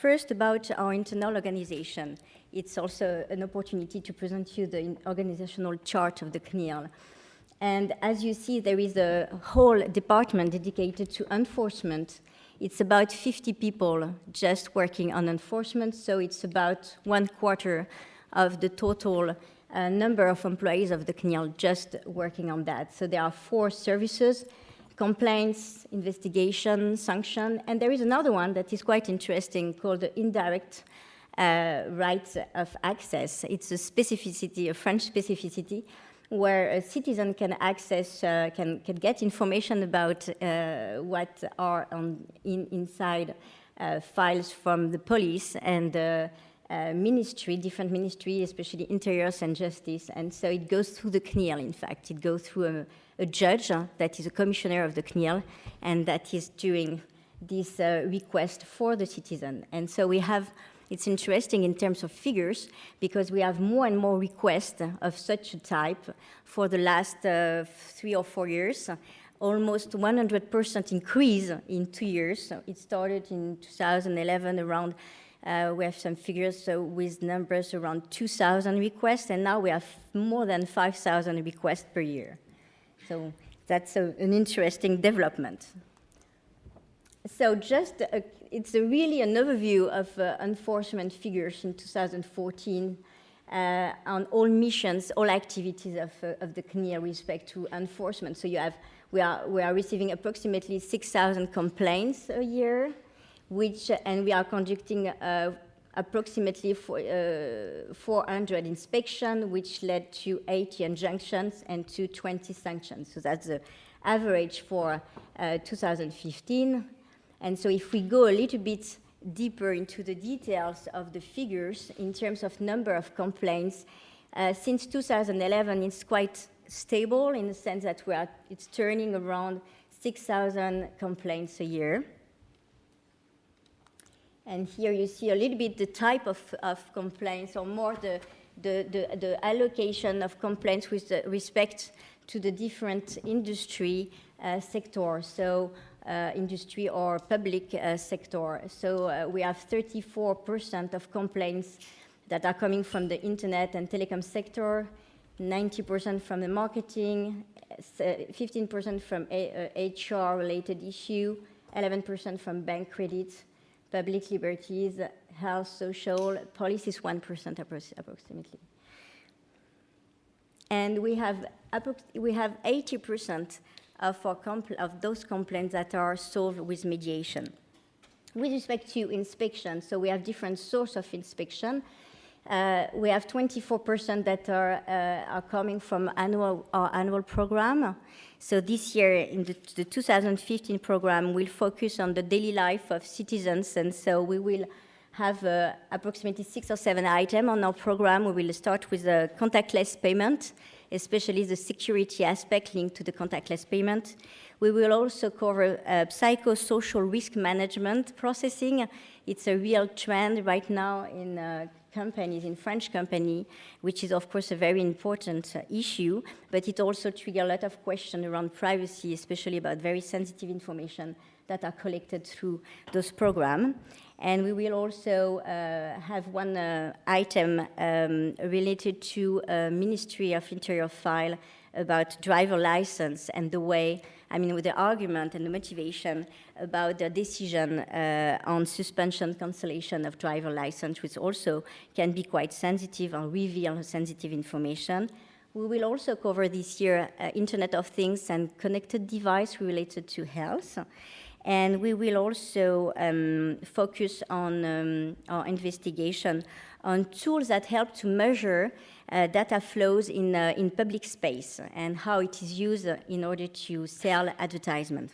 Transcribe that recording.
first about our internal organization. It's also an opportunity to present you the organizational chart of the CNIL. And as you see, there is a whole department dedicated to enforcement. It's about 50 people just working on enforcement, so it's about 1/4 of the total number of employees of the CNIL just working on that. So there are 4 services: complaints, investigation, sanction, and there is another one that is quite interesting called the indirect right of access. It's a specificity, a French specificity, where a citizen can access, can get information about what are inside files from the police and ministry, different ministry, especially Interiors and Justice. And so it goes through the CNIL, in fact. It goes through a judge that is a commissioner of the CNIL, and that is doing this request for the citizen. And so we have, it's interesting in terms of figures, because we have more and more requests of such a type for the last 3 or 4 years. Almost 100% increase in 2 years. So it started in 2011 around, we have some figures with numbers around 2,000 requests, and now we have more than 5,000 requests per year. So that's an interesting development. So just, it's really an overview of enforcement figures in 2014 on all missions, all activities of the CNIL with respect to enforcement. So you have, we are receiving approximately 6,000 complaints a year, and we are conducting approximately 400 inspections, which led to 80 injunctions and to 20 sanctions. So that's the average for 2015. And so if we go a little bit deeper into the details of the figures in terms of number of complaints, since 2011, it's quite stable in the sense that it's turning around 6,000 complaints a year. And here you see a little bit the type of complaints, or more the allocation of complaints with respect to the different industry sectors, so industry or public sector. So we have 34% of complaints that are coming from the internet and telecom sector, 90% from the marketing, 15% from HR-related issue, 11% from bank credit, public liberties, health, social, police is 1% approximately. And we have 80% of those complaints that are solved with mediation. With respect to inspection, so we have different sources of inspection. We have 24% that are coming from our annual program. So this year, in the 2015 program, we'll focus on the daily life of citizens, and so we will have approximately 6 or 7 items on our program. We will start with the contactless payment, especially the security aspect linked to the contactless payment. We will also cover psychosocial risk management processing. It's a real trend right now in companies, in French company, which is of course a very important issue, but it also triggers a lot of questions around privacy, especially about very sensitive information that are collected through those programs. And we will also have one item related to Ministry of Interior file about driver license and the way, I mean, with the argument and the motivation about the decision on suspension, cancellation of driver license, which also can be quite sensitive or reveal sensitive information. We will also cover this year Internet of Things and connected device related to health. And we will also focus on our investigation on tools that help to measure data flows in public space and how it is used in order to sell advertisement.